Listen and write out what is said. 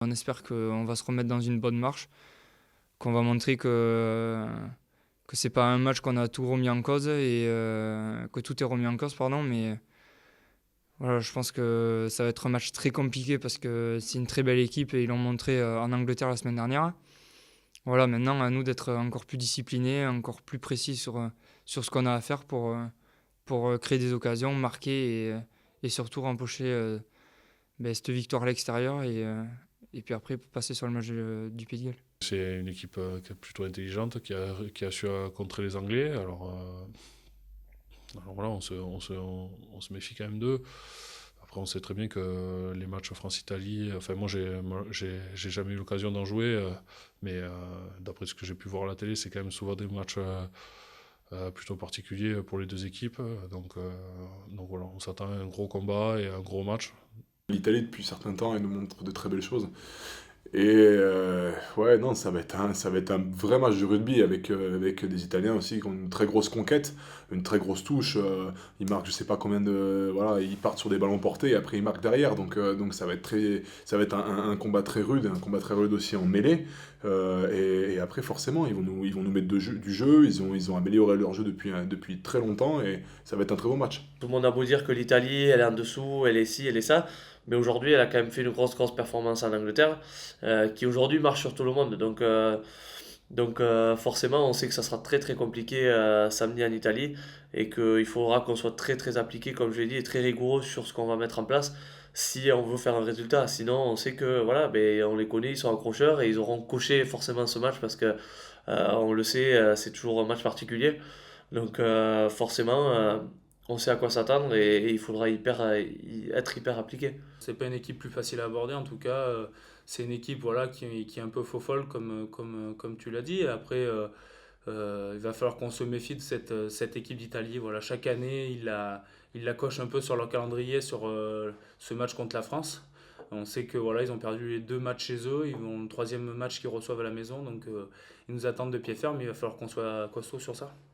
On espère qu'on va se remettre dans une bonne marche, qu'on va montrer que c'est pas un match qu'on a tout remis en cause et que tout est remis en cause, pardon, mais voilà, je pense que ça va être un match très compliqué parce que c'est une très belle équipe et ils l'ont montré en Angleterre la semaine dernière. Voilà, maintenant à nous d'être encore plus disciplinés, encore plus précis sur ce qu'on a à faire pour créer des occasions, marquer et surtout rempocher cette victoire à l'extérieur et puis après passer sur le match du Pays de Galles. C'est une équipe qui est plutôt intelligente, qui a su contrer les Anglais. Alors voilà, on se méfie quand même d'eux. Après, on sait très bien que les matchs France-Italie, enfin moi j'ai jamais eu l'occasion d'en jouer, mais d'après ce que j'ai pu voir à la télé, c'est quand même souvent des matchs plutôt particuliers pour les deux équipes. Donc voilà, on s'attend à un gros combat et à un gros match. L'Italie, depuis un certain temps, elle nous montre de très belles choses. Et ouais, non, ça va être un vrai match de rugby avec des Italiens aussi qui ont une très grosse conquête, une très grosse touche. Ils marquent, je sais pas combien de, voilà, ils partent sur des ballons portés et après ils marquent derrière. Donc ça va être un combat très rude, un combat très rude aussi en mêlée. Et après forcément, ils vont nous mettre du jeu. Ils ont amélioré leur jeu depuis très longtemps et ça va être un très beau match. Tout le monde a beau dire que l'Italie, elle est en dessous, elle est ci, elle est ça, mais aujourd'hui, elle a quand même fait une grosse performance en Angleterre, qui aujourd'hui marche sur tout le monde. Donc forcément, on sait que ça sera très compliqué samedi en Italie et qu'il faudra qu'on soit très appliqué, comme je l'ai dit, et très rigoureux sur ce qu'on va mettre en place si on veut faire un résultat. Sinon, on sait que voilà, ben, on les connaît, ils sont accrocheurs et ils auront coché forcément ce match parce que on le sait, c'est toujours un match particulier. Donc forcément, on sait à quoi s'attendre et il faudra être hyper appliqué. C'est pas une équipe plus facile à aborder, en tout cas, c'est une équipe voilà, qui est un peu faux-folle, comme tu l'as dit. Après, il va falloir qu'on se méfie de cette équipe d'Italie. Voilà, chaque année, il la coche un peu sur leur calendrier sur ce match contre la France. On sait que voilà, ils ont perdu les deux matchs chez eux, ils ont le troisième match qu'ils reçoivent à la maison, donc ils nous attendent de pied ferme, mais il va falloir qu'on soit costaud sur ça.